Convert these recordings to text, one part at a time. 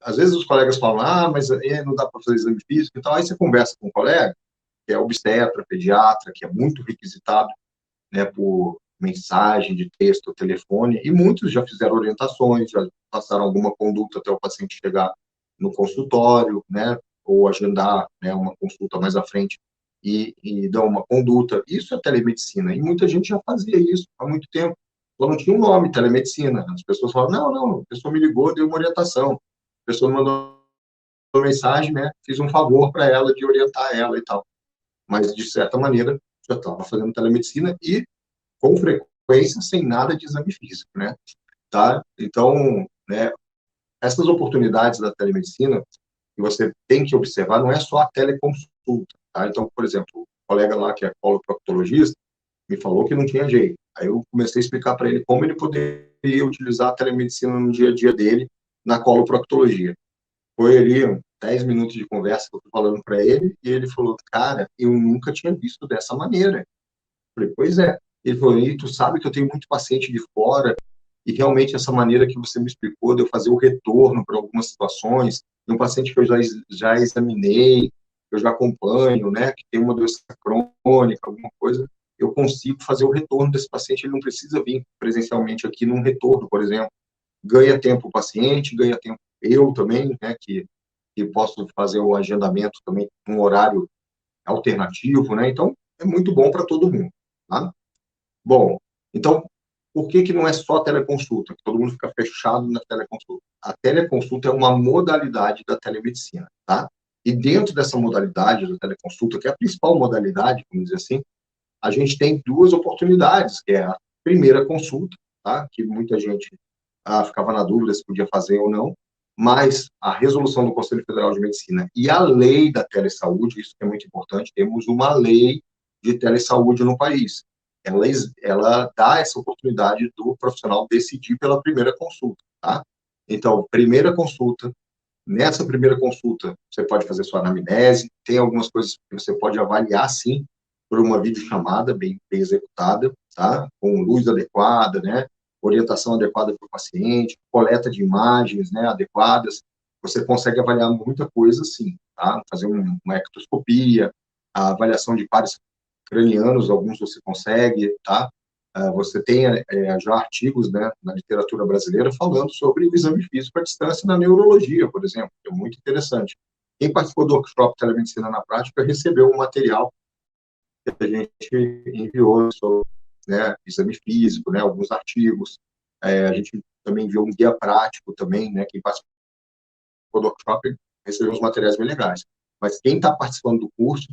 às vezes os colegas falam, mas não dá para fazer exame físico e tal, aí você conversa com um colega, que é obstetra, pediatra, que é muito requisitado, né, por mensagem de texto, telefone, e muitos já fizeram orientações, já passaram alguma conduta até o paciente chegar no consultório, né, ou agendar, né, uma consulta mais à frente e dar uma conduta. Isso é telemedicina, e muita gente já fazia isso há muito tempo. Só não tinha um nome, telemedicina. As pessoas falam, não, a pessoa me ligou, deu uma orientação. A pessoa me mandou uma mensagem, né, fiz um favor para ela de orientar ela e tal. Mas, de certa maneira, já estava fazendo telemedicina e com frequência, sem nada de exame físico, né? Tá? Então, né, essas oportunidades da telemedicina que você tem que observar não é só a teleconsulta, tá? Então, por exemplo, o colega lá que é coloproctologista me falou que não tinha jeito. Aí eu comecei a explicar para ele como ele poderia utilizar a telemedicina no dia a dia dele na coloproctologia. Foi ali 10 minutos de conversa que eu fui falando para ele e ele falou, cara, eu nunca tinha visto dessa maneira. Falei, pois é. Ele falou, e tu sabe que eu tenho muito paciente de fora, e realmente essa maneira que você me explicou de eu fazer o retorno para algumas situações, de um paciente que eu já examinei, eu já acompanho, né, que tem uma doença crônica, alguma coisa, eu consigo fazer o retorno desse paciente, ele não precisa vir presencialmente aqui num retorno, por exemplo. Ganha tempo o paciente, ganha tempo eu também, né, que posso fazer o agendamento também num horário alternativo, né, então é muito bom para todo mundo, tá? Bom, então, por que que não é só teleconsulta? Que todo mundo fica fechado na teleconsulta. A teleconsulta é uma modalidade da telemedicina, tá? E dentro dessa modalidade da teleconsulta, que é a principal modalidade, vamos dizer assim, a gente tem duas oportunidades, que é a primeira consulta, tá? Que muita gente ficava na dúvida se podia fazer ou não, mas a resolução do Conselho Federal de Medicina e a lei da telesaúde, isso é muito importante, temos uma lei de telesaúde no país. Ela, ela dá essa oportunidade do profissional decidir pela primeira consulta, tá? Então, primeira consulta, nessa primeira consulta, você pode fazer sua anamnese, tem algumas coisas que você pode avaliar, sim, por uma videochamada bem executada, tá? Com luz adequada, né? Orientação adequada para o paciente, coleta de imagens, né, adequadas. Você consegue avaliar muita coisa, sim, tá? Fazer uma ectoscopia, a avaliação de pares cranianos, alguns você consegue, tá? Você tem já artigos, né, na literatura brasileira falando sobre o exame físico à distância na neurologia, por exemplo, que é muito interessante. Quem participou do workshop Telemedicina na Prática recebeu um material que a gente enviou sobre, né, exame físico, né, alguns artigos. A gente também enviou um guia prático também, né, quem participou do workshop recebeu uns materiais bem legais. Mas quem está participando do curso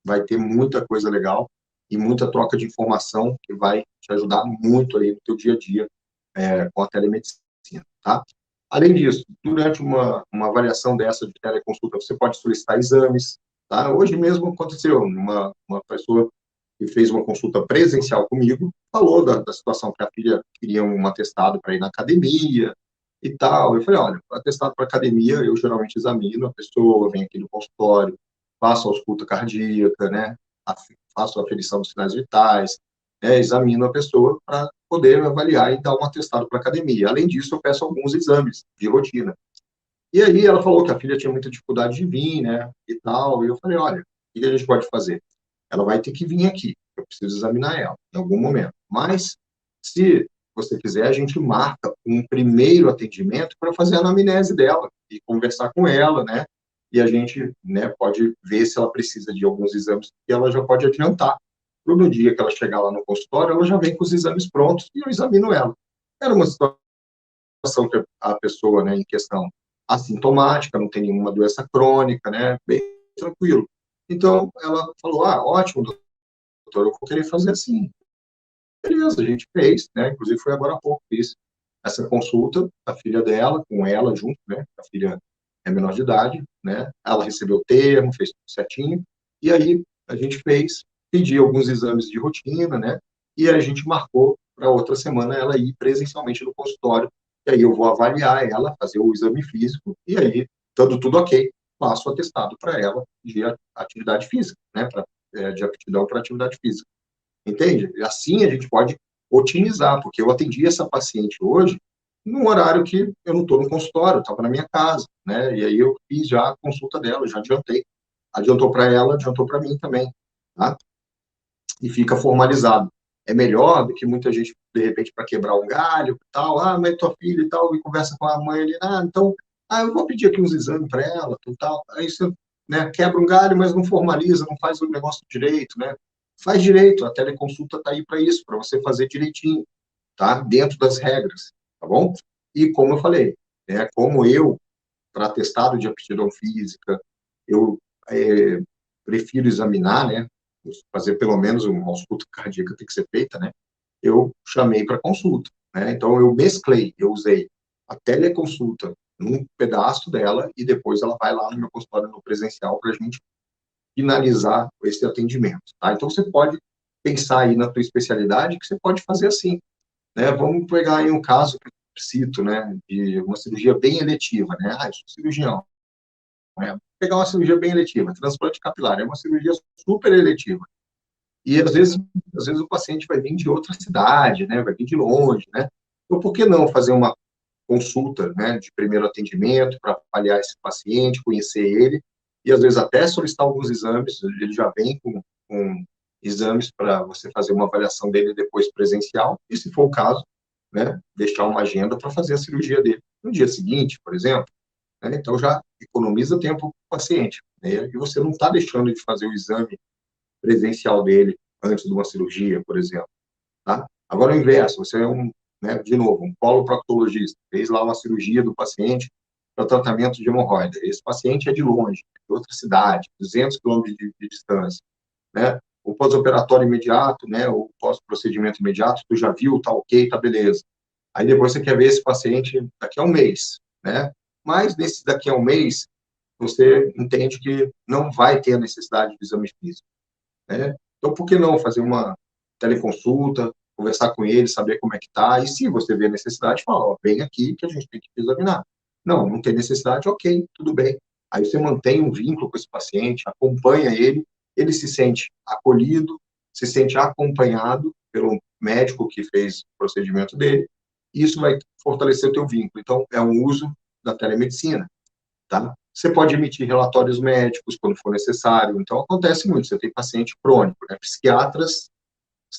vai ter muita coisa legal e muita troca de informação que vai te ajudar muito aí no teu dia a dia com a telemedicina, tá? Além disso, durante uma avaliação dessa de teleconsulta, você pode solicitar exames, tá? Hoje mesmo aconteceu, uma pessoa que fez uma consulta presencial comigo, falou da situação que a filha queria um atestado para ir na academia e tal. Eu falei, olha, atestado para academia, eu geralmente examino a pessoa, vem aqui no consultório, faço a ausculta cardíaca, né? Faço a aferição dos sinais vitais, examino a pessoa para poder avaliar e dar um atestado para a academia. Além disso, eu peço alguns exames de rotina. E aí ela falou que a filha tinha muita dificuldade de vir, né, e tal, e eu falei, olha, o que a gente pode fazer? Ela vai ter que vir aqui, eu preciso examinar ela em algum momento. Mas, se você quiser, a gente marca um primeiro atendimento para fazer a anamnese dela e conversar com ela, né, e a gente, né, pode ver se ela precisa de alguns exames que ela já pode adiantar. No dia que ela chegar lá no consultório, ela já vem com os exames prontos e eu examino ela. Era uma situação que a pessoa, né, em questão assintomática, não tem nenhuma doença crônica, né, bem tranquilo. Então, ela falou, ótimo, doutor, eu vou querer fazer assim. Beleza, a gente fez, né, inclusive foi agora há pouco, fiz essa consulta, a filha dela, com ela junto, né, a filha é menor de idade, né, ela recebeu o termo, fez tudo certinho, e aí a gente fez, pedi alguns exames de rotina, né, e a gente marcou para outra semana ela ir presencialmente no consultório, e aí eu vou avaliar ela, fazer o exame físico, e aí, estando tudo ok, passo o atestado para ela de atividade física, né, de aptidão para atividade física. Entende? Assim a gente pode otimizar, porque eu atendi essa paciente hoje, num horário que eu não estou no consultório, eu estava na minha casa, né? E aí eu fiz já a consulta dela, já adiantei. Adiantou para ela, adiantou para mim também, tá? E fica formalizado. É melhor do que muita gente, de repente, para quebrar um galho e tal, mas tua filha e tal, e conversa com a mãe ali, então, eu vou pedir aqui uns exames para ela, tal. Aí você, né, quebra um galho, mas não formaliza, não faz o negócio direito, né? Faz direito, a teleconsulta está aí para isso, para você fazer direitinho, tá? Dentro das regras, tá bom? E como eu falei, como eu, para atestado de aptidão física, eu prefiro examinar, né? Fazer pelo menos uma ausculta cardíaca tem que ser feita, né? Eu chamei para consulta, né? Então eu mesclei, eu usei a teleconsulta num pedaço dela e depois ela vai lá no meu consultório no presencial para a gente finalizar esse atendimento, tá? Então você pode pensar aí na tua especialidade que você pode fazer assim, né? Vamos pegar aí um caso que eu cito, né? De uma cirurgia bem eletiva, né? Eu sou cirurgião, né? Vou pegar uma cirurgia bem eletiva, transplante capilar, é uma cirurgia super eletiva. E às vezes o paciente vai vir de outra cidade, né? Vai vir de longe, né? Então, por que não fazer uma consulta, né, de primeiro atendimento para avaliar esse paciente, conhecer ele e às vezes até solicitar alguns exames, ele já vem com exames para você fazer uma avaliação dele depois presencial e, se for o caso, né, deixar uma agenda para fazer a cirurgia dele no dia seguinte, por exemplo, né? Então já economiza tempo para o paciente, né? E você não está deixando de fazer o exame presencial dele antes de uma cirurgia, por exemplo, tá? Agora, o inverso, você é né, de novo, um coloproctologista, fez lá uma cirurgia do paciente para tratamento de hemorroida. Esse paciente é de longe, de outra cidade, 200 quilômetros de distância, né? O pós-operatório imediato, né, o pós-procedimento imediato, tu já viu, tá ok, tá beleza. Aí depois você quer ver esse paciente daqui a um mês, né? Mas nesse daqui a um mês, você entende que não vai ter a necessidade de exame físico, né? Então, por que não fazer uma teleconsulta, conversar com ele, saber como é que está, e se você vê necessidade, fala, ó, vem aqui que a gente tem que examinar. Não, não tem necessidade, ok, tudo bem. Aí você mantém um vínculo com esse paciente, acompanha ele se sente acolhido, se sente acompanhado pelo médico que fez o procedimento dele, e isso vai fortalecer o teu vínculo. Então, é um uso da telemedicina, tá? Você pode emitir relatórios médicos quando for necessário. Então, acontece muito. Você tem paciente crônico, né? Psiquiatras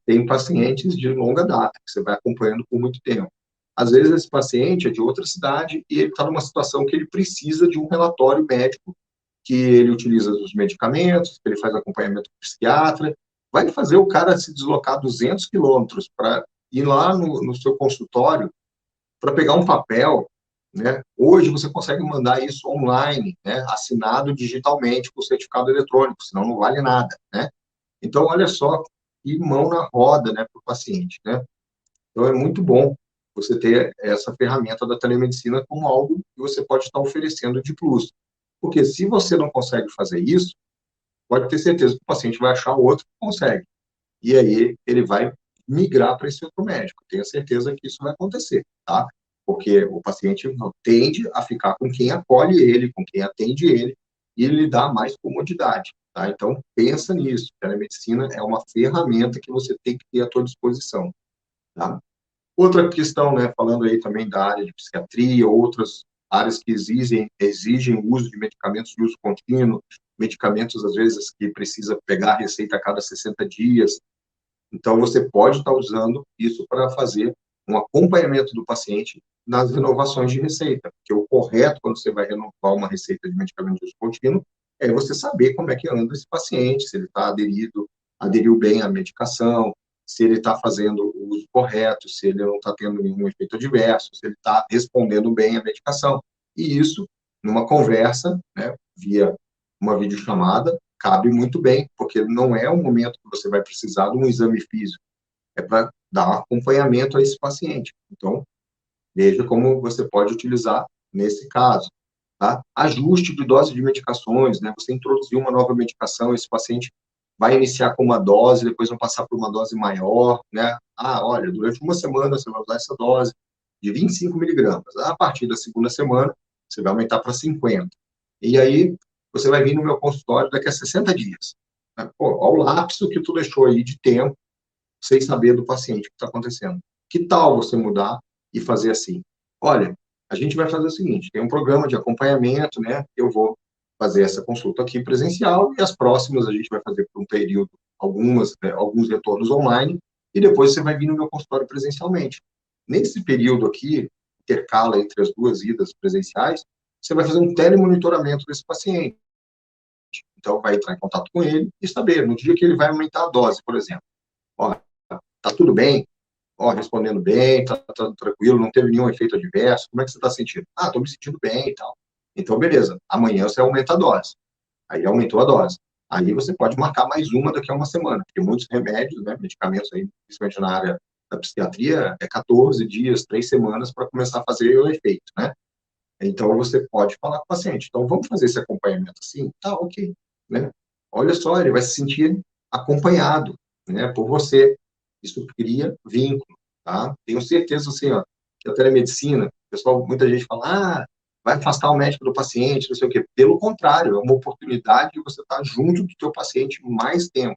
têm pacientes de longa data, que você vai acompanhando por muito tempo. Às vezes, esse paciente é de outra cidade e ele está numa situação que ele precisa de um relatório médico, que ele utiliza os medicamentos, que ele faz acompanhamento com o psiquiatra. Vai fazer o cara se deslocar 200 quilômetros para ir lá no seu consultório para pegar um papel, né? Hoje você consegue mandar isso online, né? Assinado digitalmente com certificado eletrônico, senão não vale nada, né? Então, olha só, e mão na roda, né, para o paciente, né? Então, é muito bom você ter essa ferramenta da telemedicina como algo que você pode estar oferecendo de plus. Porque se você não consegue fazer isso, pode ter certeza que o paciente vai achar outro que consegue. E aí ele vai migrar para esse outro médico. Tenha certeza que isso vai acontecer, tá? Porque o paciente tende a ficar com quem acolhe ele, com quem atende ele, e ele dá mais comodidade, tá? Então, pensa nisso. A telemedicina é uma ferramenta que você tem que ter à sua disposição, tá? Outra questão, né, falando aí também da área de psiquiatria, outras áreas que exigem o uso de medicamentos de uso contínuo, medicamentos, às vezes, que precisa pegar a receita a cada 60 dias, então, você pode estar usando isso para fazer um acompanhamento do paciente nas renovações de receita, porque o correto, quando você vai renovar uma receita de medicamento de uso contínuo, é você saber como é que anda esse paciente, se ele está aderiu bem à medicação, se ele está fazendo o uso correto, se ele não está tendo nenhum efeito adverso, se ele está respondendo bem à medicação. E isso, numa conversa, né, via uma videochamada, cabe muito bem, porque não é um momento que você vai precisar de um exame físico, é para dar um acompanhamento a esse paciente. Então, veja como você pode utilizar nesse caso, tá? Ajuste de dose de medicações, né? Você introduziu uma nova medicação, esse paciente vai iniciar com uma dose, depois vai passar por uma dose maior, né? Olha, durante uma semana você vai usar essa dose de 25 miligramas. A partir da segunda semana, você vai aumentar para 50. E aí, você vai vir no meu consultório daqui a 60 dias. Né? Pô, ao lapso que tu deixou aí de tempo, sem saber do paciente o que está acontecendo. Que tal você mudar e fazer assim? olha, a gente vai fazer o seguinte, tem um programa de acompanhamento, né? Eu vou fazer essa consulta aqui presencial e as próximas a gente vai fazer por um período, alguns retornos online, e depois você vai vir no meu consultório presencialmente. Nesse período aqui, intercala entre as duas idas presenciais, você vai fazer um telemonitoramento desse paciente. Então, vai entrar em contato com ele e saber, no dia que ele vai aumentar a dose, por exemplo. Ó, tá tudo bem? Ó, respondendo bem, tá tranquilo, não teve nenhum efeito adverso, como é que você está sentindo? Ah, estou me sentindo bem e tal. Então, beleza, amanhã você aumenta a dose. Aí aumentou a dose. Aí você pode marcar mais uma daqui a uma semana, porque muitos remédios, né, medicamentos aí, principalmente na área da psiquiatria, é 14 dias, 3 semanas para começar a fazer o efeito, né? Então, você pode falar com o paciente. Então, vamos fazer esse acompanhamento assim? Tá, ok. Né? Olha só, ele vai se sentir acompanhado, né, por você. Isso cria vínculo, tá? Tenho certeza, assim, ó, que a telemedicina, pessoal, muita gente fala, vai afastar o médico do paciente, não sei o quê. Pelo contrário, é uma oportunidade de você estar junto do teu paciente mais tempo.